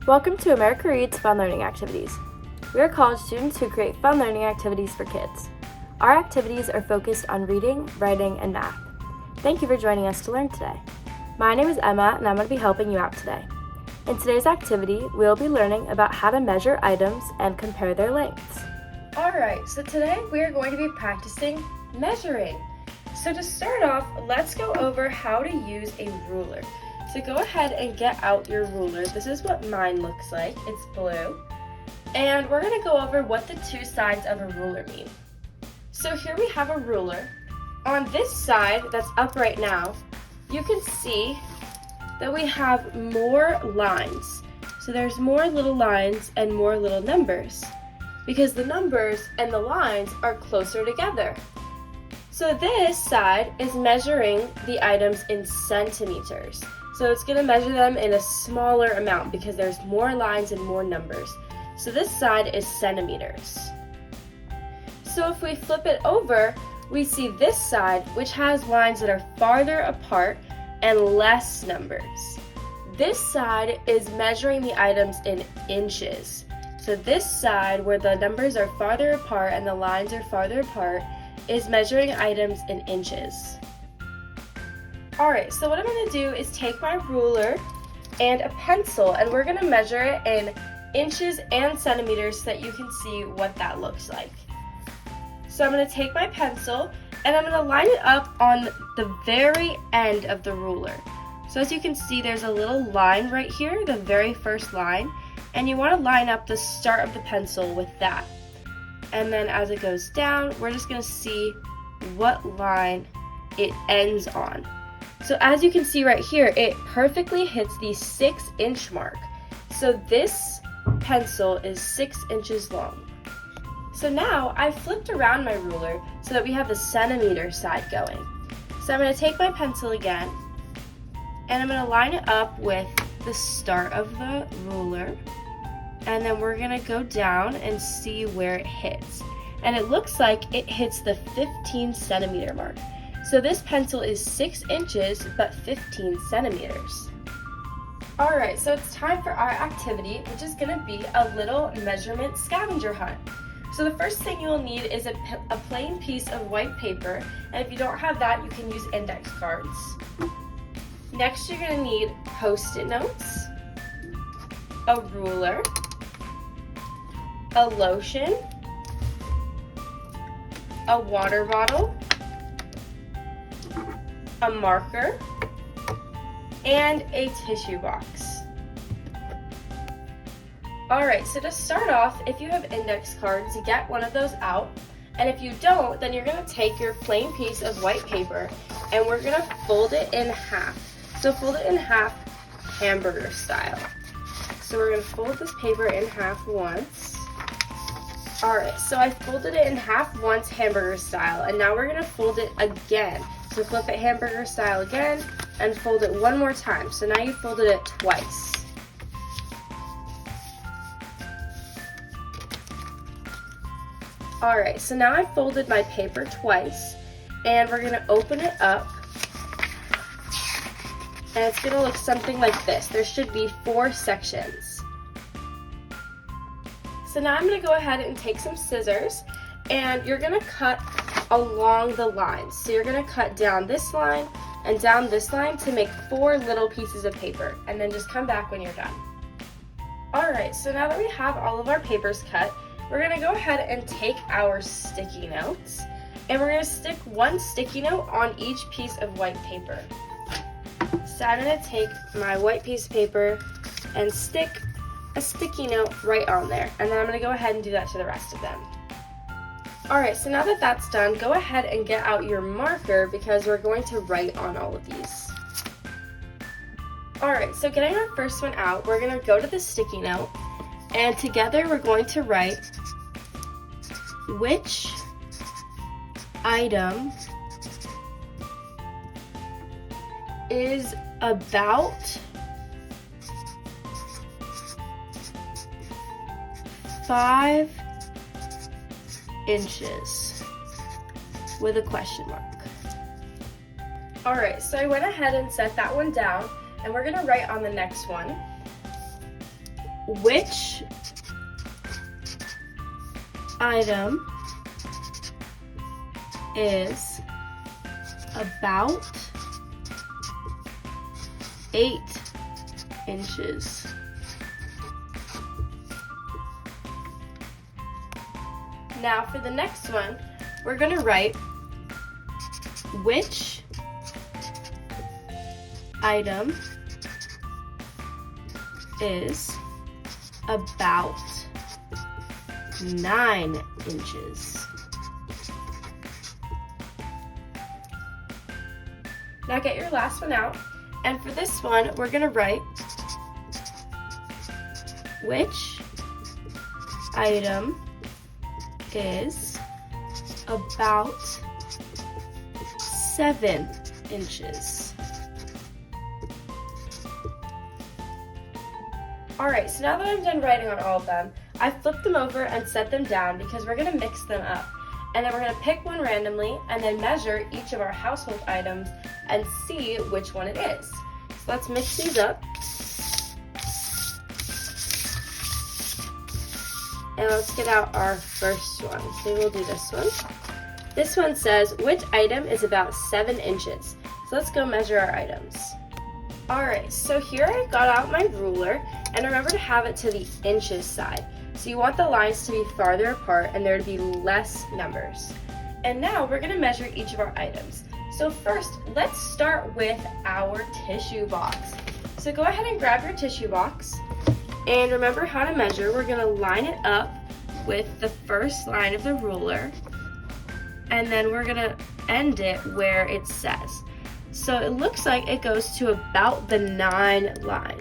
Welcome to America Reads Fun Learning Activities. We are college students who create fun learning activities for kids. Our activities are focused on reading, writing, and math. Thank you for joining us to learn today. My name is Emma, and I'm going to be helping you out today. In today's activity, we will be learning about how to measure items and compare their lengths. Alright, so today we are going to be practicing measuring. So to start off, let's go over how to use a ruler. So go ahead and get out your ruler. This is what mine looks like. It's blue. And we're going to go over what the two sides of a ruler mean. So here we have a ruler. On this side that's up right now, you can see that we have more lines. So there's more little lines and more little numbers because the numbers and the lines are closer together. So this side is measuring the items in centimeters. So it's going to measure them in a smaller amount because there's more lines and more numbers. So this side is centimeters. So if we flip it over, we see this side, which has lines that are farther apart and less numbers. This side is measuring the items in inches. So this side, where the numbers are farther apart and the lines are farther apart, is measuring items in inches. Alright, so what I'm going to do is take my ruler and a pencil, and we're going to measure it in inches and centimeters so that you can see what that looks like. So I'm going to take my pencil and I'm going to line it up on the very end of the ruler. So as you can see, there's a little line right here, the very first line, and you want to line up the start of the pencil with that. And then as it goes down, we're just going to see what line it ends on. So as you can see right here, it perfectly hits the 6-inch mark. So this pencil is 6 inches long. So now I've flipped around my ruler so that we have the centimeter side going. So I'm going to take my pencil again and I'm going to line it up with the start of the ruler, and then we're going to go down and see where it hits. And it looks like it hits the 15 centimeter mark. So this pencil is 6 inches but 15 centimeters. Alright, so it's time for our activity, which is going to be a little measurement scavenger hunt. So the first thing you'll need is a plain piece of white paper, and if you don't have that, you can use index cards. Next, you're going to need Post-it notes, a ruler, a lotion, a water bottle, a marker, and a tissue box. Alright, so to start off, if you have index cards, get one of those out. And if you don't, then you're going to take your plain piece of white paper and we're going to fold it in half. So fold it in half hamburger style. So we're going to fold this paper in half once. Alright, so I folded it in half once hamburger style, and now we're going to fold it again. So flip it hamburger style again and fold it one more time. So now you folded it twice. Alright, so now I've folded my paper twice, and we're going to open it up, and it's going to look something like this. There should be 4 sections. So now I'm going to go ahead and take some scissors, and you're going to cut along the lines. So you're going to cut down this line and down this line to make 4 little pieces of paper, and then just come back when you're done. Alright, so now that we have all of our papers cut, we're going to go ahead and take our sticky notes, and we're going to stick one sticky note on each piece of white paper. So I'm going to take my white piece of paper and stick a sticky note right on there, and then I'm going to go ahead and do that to the rest of them. Alright, so now that that's done, go ahead and get out your marker because we're going to write on all of these. Alright, so getting our first one out, we're going to go to the sticky note, and together we're going to write which item is about 5 inches with a question mark. Alright, so I went ahead and set that one down, and we're going to write on the next one. which item is about 8 inches. Now for the next one, we're going to write which item is about 9 inches. Now get your last one out, and for this one, we're going to write which item is about 7 inches. Alright, so now that I'm done writing on all of them, I've flipped them over and set them down because we're going to mix them up. And then we're going to pick one randomly and then measure each of our household items and see which one it is. So let's mix these up. And let's get out our first one. So we'll do this one. This one says, which item is about 7 inches? So let's go measure our items. Alright, so here I got out my ruler, and remember to have it to the inches side. So you want the lines to be farther apart and there to be less numbers. And now we're going to measure each of our items. So first, let's start with our tissue box. So go ahead and grab your tissue box, and remember how to measure. We're going to line it up with the first line of the ruler, and then we're going to end it where it says. So it looks like it goes to about the 9 line.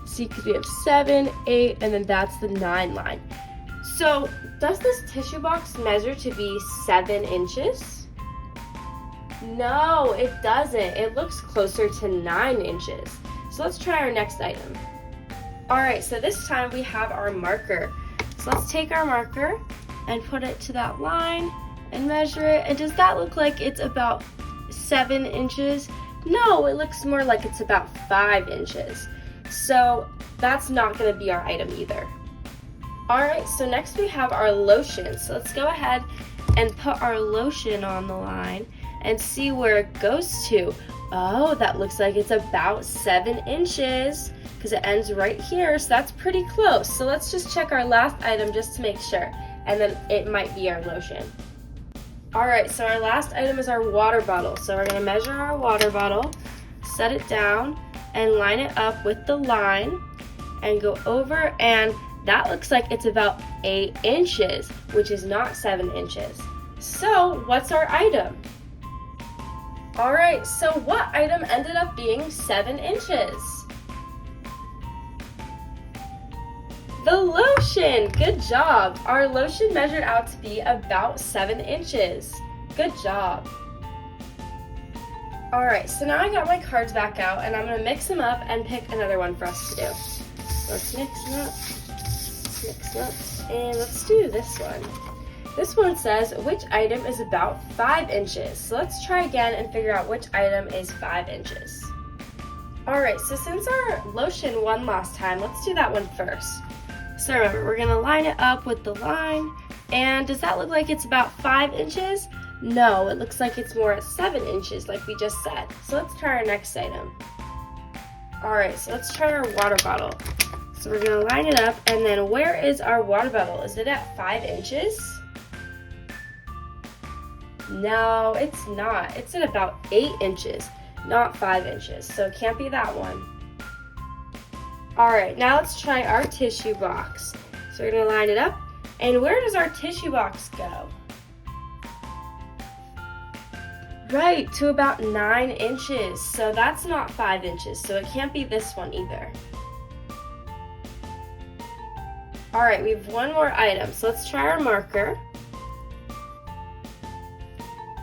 See, because we have 7, 8, and then that's the 9 line. So does this tissue box measure to be 7 inches? No, it doesn't. It looks closer to 9 inches. So let's try our next item. Alright, so this time we have our marker. So let's take our marker and put it to that line and measure it. And does that look like it's about 7 inches? No, it looks more like it's about 5 inches. So that's not going to be our item either. Alright, so next we have our lotion. So let's go ahead and put our lotion on the line and see where it goes to. Oh, that looks like it's about 7 inches because it ends right here, so that's pretty close. So let's just check our last item just to make sure, and then it might be our lotion. Alright, so our last item is our water bottle. So we're going to measure our water bottle, set it down, and line it up with the line, and go over, and that looks like it's about 8 inches, which is not 7 inches. So what's our item? Alright, so what item ended up being 7 inches? The lotion! Good job! Our lotion measured out to be about 7 inches. Good job! Alright, so now I got my cards back out, and I'm going to mix them up and pick another one for us to do. Let's mix them up, and let's do this one. This one says, which item is about 5 inches? So let's try again and figure out which item is 5 inches. Alright, so since our lotion won last time, let's do that one first. So remember, we're going to line it up with the line, and does that look like it's about 5 inches? No, it looks like it's more at 7 inches like we just said. So let's try our next item. Alright, so let's try our water bottle. So we're going to line it up, and then where is our water bottle? Is it at 5 inches? No, it's not. It's at about 8 inches, not 5 inches. So it can't be that one. Alright, now let's try our tissue box. So we're going to line it up, and where does our tissue box go? Right, to about 9 inches. So that's not 5 inches, so it can't be this one either. Alright, we have one more item. So let's try our marker.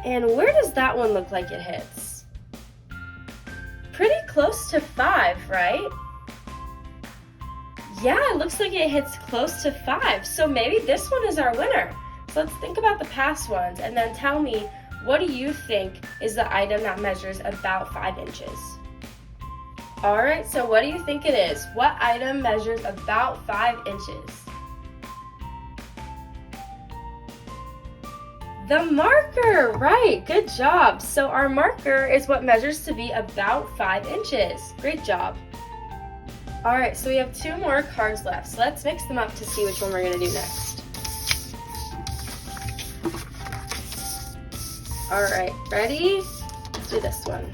And where does that one look like it hits? Pretty close to 5, right? Yeah, it looks like it hits close to 5. So maybe this one is our winner. So let's think about the past ones and then tell me, what do you think is the item that measures about 5 inches? Alright, so what do you think it is? What item measures about 5 inches? The marker, right, good job. So our marker is what measures to be about 5 inches. Great job. Alright, so we have 2 more cards left. So let's mix them up to see which one we're going to do next. Alright, ready? Let's do this one.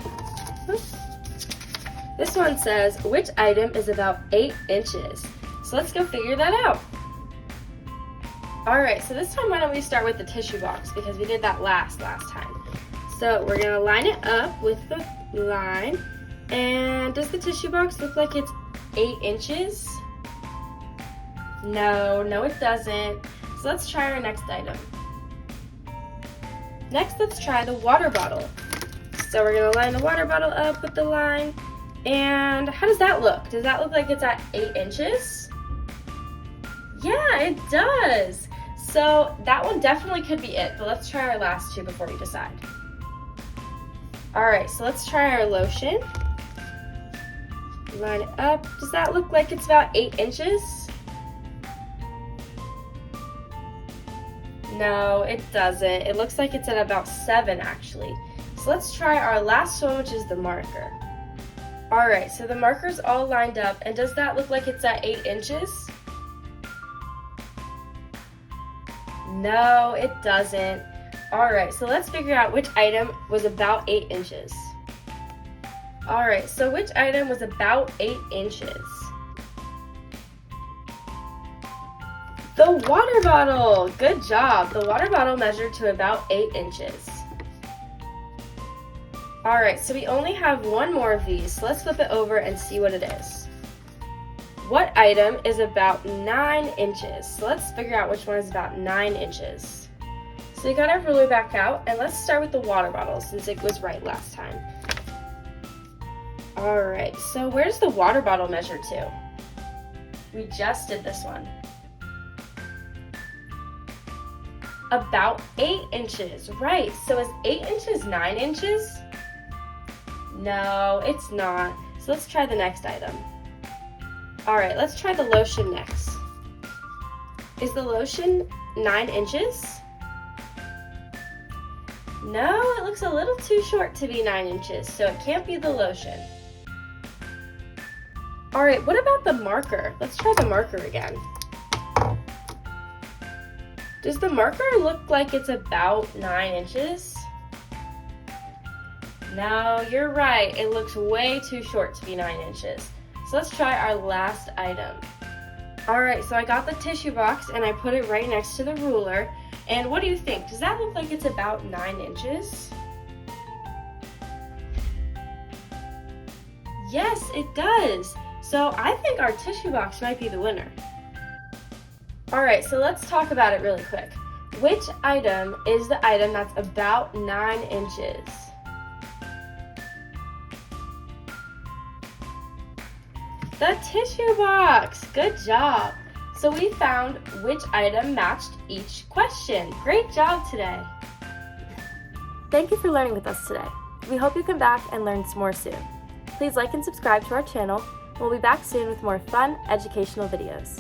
This one says, which item is about 8 inches? So let's go figure that out. Alright, so this time why don't we start with the tissue box because we did that last time. So we're going to line it up with the line. And does the tissue box look like it's 8 inches? No, it doesn't. So let's try our next item. Next, let's try the water bottle. So we're going to line the water bottle up with the line. And how does that look? Does that look like it's at 8 inches? Yeah, it does. So that one definitely could be it, but let's try our last 2 before we decide. Alright, so let's try our lotion. Line it up. Does that look like it's about 8 inches? No, it doesn't. It looks like it's at about 7 actually. So let's try our last one, which is the marker. Alright, so the marker's all lined up, and does that look like it's at 8 inches? No, it doesn't. Alright, so let's figure out which item was about 8 inches. Alright, so which item was about 8 inches? The water bottle! Good job! The water bottle measured to about 8 inches. Alright, so we only have 1 more of these, so let's flip it over and see what it is. What item is about 9 inches? So let's figure out which one is about 9 inches. So we got our ruler back out, and let's start with the water bottle since it was right last time. Alright, so where's the water bottle measure to? We just did this one. About 8 inches, right. So is 8 inches 9 inches? No, it's not. So let's try the next item. Alright, let's try the lotion next. Is the lotion 9 inches? No, it looks a little too short to be 9 inches, so it can't be the lotion. Alright, what about the marker? Let's try the marker again. Does the marker look like it's about 9 inches? No, you're right. It looks way too short to be 9 inches. So let's try our last item. Alright, so I got the tissue box and I put it right next to the ruler. And what do you think? Does that look like it's about 9 inches? Yes, it does. So I think our tissue box might be the winner. Alright, so let's talk about it really quick. Which item is the item that's about 9 inches? The tissue box! Good job! So we found which item matched each question. Great job today! Thank you for learning with us today. We hope you come back and learn some more soon. Please like and subscribe to our channel. We'll be back soon with more fun, educational videos.